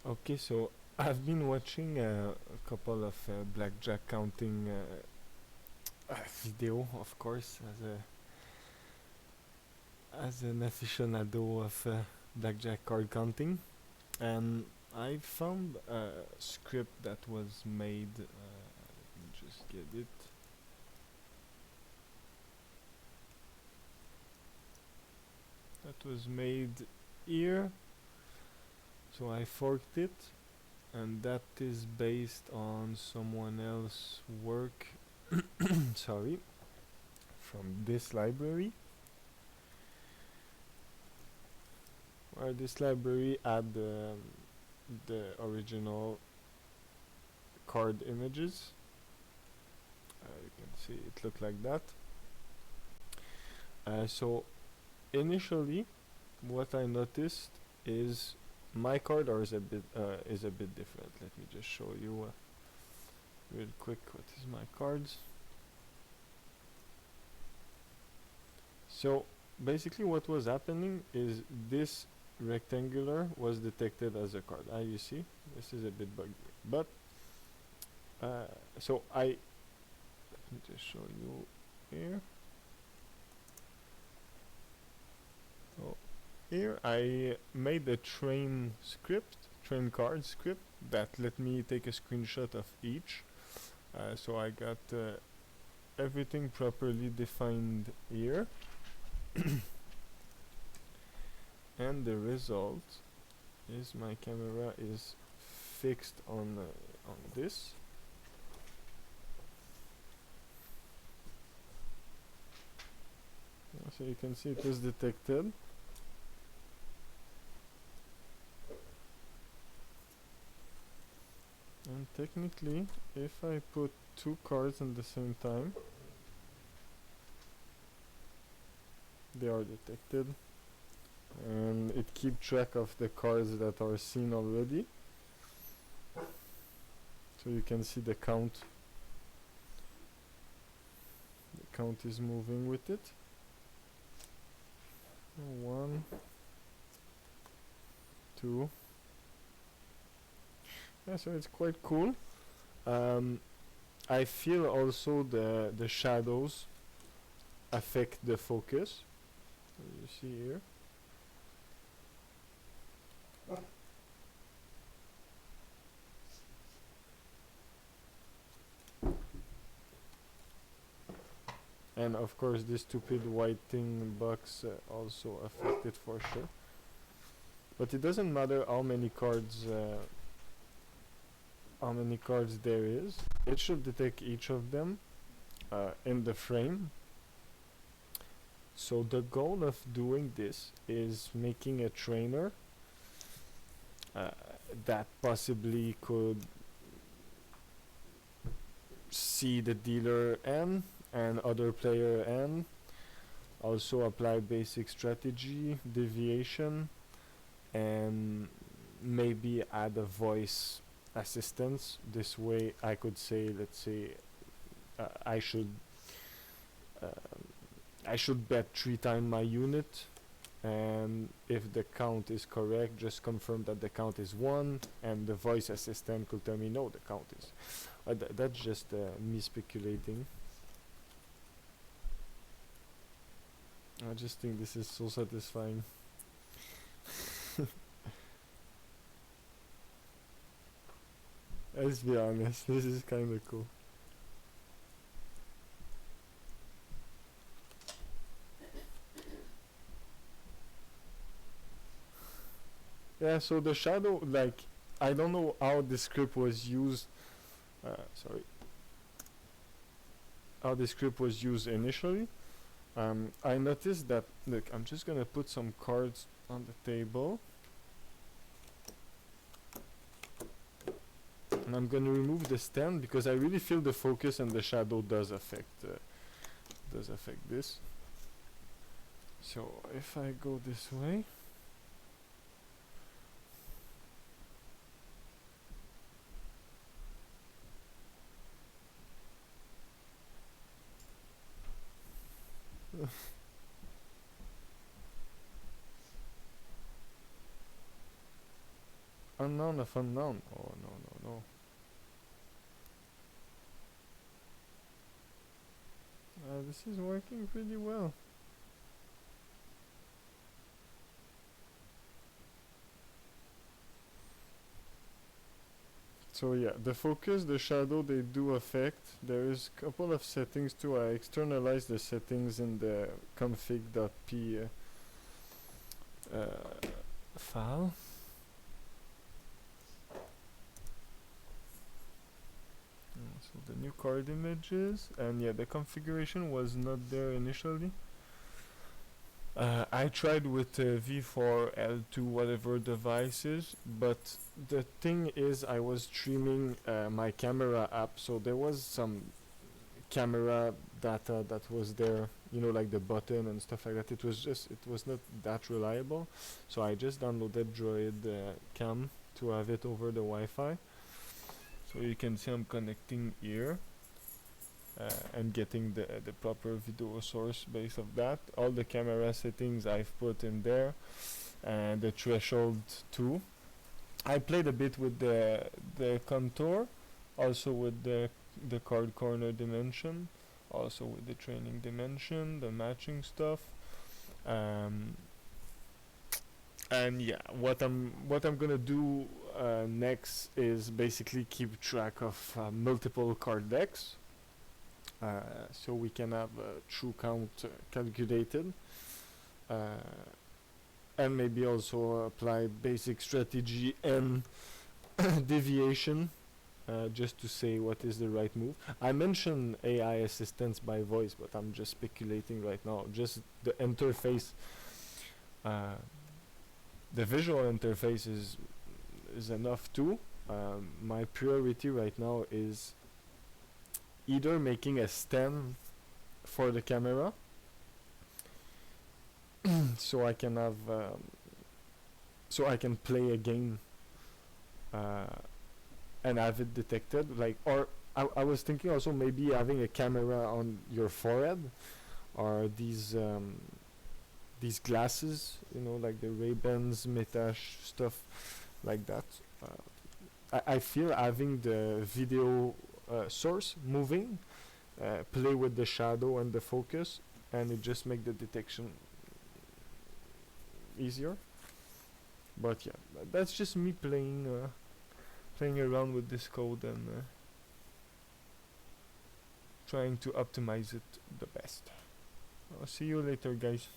Okay, so I've been watching a couple of blackjack counting video, of course, as an aficionado of blackjack card counting, and I found a script that was made. Let me just get it. That was made here, so I forked it, and that is based on someone else's work. Sorry, from this library, where this library had the original card images. You can see it looked like that. So initially, what I noticed is my card is a bit different. Let me just show you real quick what is my cards. So basically what was happening is this rectangular was detected as a card. You see, this is a bit buggy, but so let me just show you here. So here I made a train card script that let me take a screenshot of each. So I got everything properly defined here. And the result is my camera is fixed on this. So you can see it is detected. And technically, if I put two cards at the same time, they are detected, and it keeps track of the cards that are seen already. So you can see the count. The count is moving with it. 1, 2. Yeah, so it's quite cool. I feel also the shadows affect the focus. You see here. And of course this stupid white thing box also affect it for sure. But it doesn't matter how many cards there is. It should detect each of them in the frame. So the goal of doing this is making a trainer that possibly could see the dealer N and other player N, also apply basic strategy, deviation, and maybe add a voice assistance. This way I could say, let's say I should bet 3 times my unit, and if the count is correct, just confirm that the count is 1, and the voice assistant could tell me no, the count is that's just me speculating. I just think this is so satisfying. Let's be honest, this is kinda cool. Yeah, so the shadow, like, I don't know how the script was used. Sorry. How the script was used initially. I noticed that, look, I'm just gonna put some cards on the table. And I'm gonna remove the stand because I really feel the focus and the shadow does affect this. So if I go this way, Unknown of unknown. Oh no no no. This is working pretty well. So yeah, the focus, the shadow, they do affect. There is a couple of settings too. I externalize the settings in the config.p file. So the new card images, and yeah, the configuration was not there initially. I tried with V4, L2, whatever devices, but the thing is I was streaming my camera app, so there was some camera data that was there, you know, like the button and stuff like that. It was not that reliable, so I just downloaded DroidCam to have it over the Wi-Fi. So you can see I'm connecting here. And getting the proper video source based of that. All the camera settings I've put in there, and the threshold too. I played a bit with the contour, also with the card corner dimension, also with the training dimension, the matching stuff. And yeah, what I'm gonna do next is basically keep track of multiple card decks. So we can have a true count calculated, and maybe also apply basic strategy and deviation, just to say what is the right move. I mentioned AI assistance by voice, but I'm just speculating right now. Just the interface, the visual interface is enough too. My priority right now is either making a stand for the camera so I can have so I can play a game and have it detected, like, or I was thinking also maybe having a camera on your forehead, or these glasses, you know, like the Ray-Bans, Metash stuff like that. I feel having the video source moving, play with the shadow and the focus, and it just make the detection easier. But yeah, that's just me playing around with this code and trying to optimize it the best. I'll see you later, guys.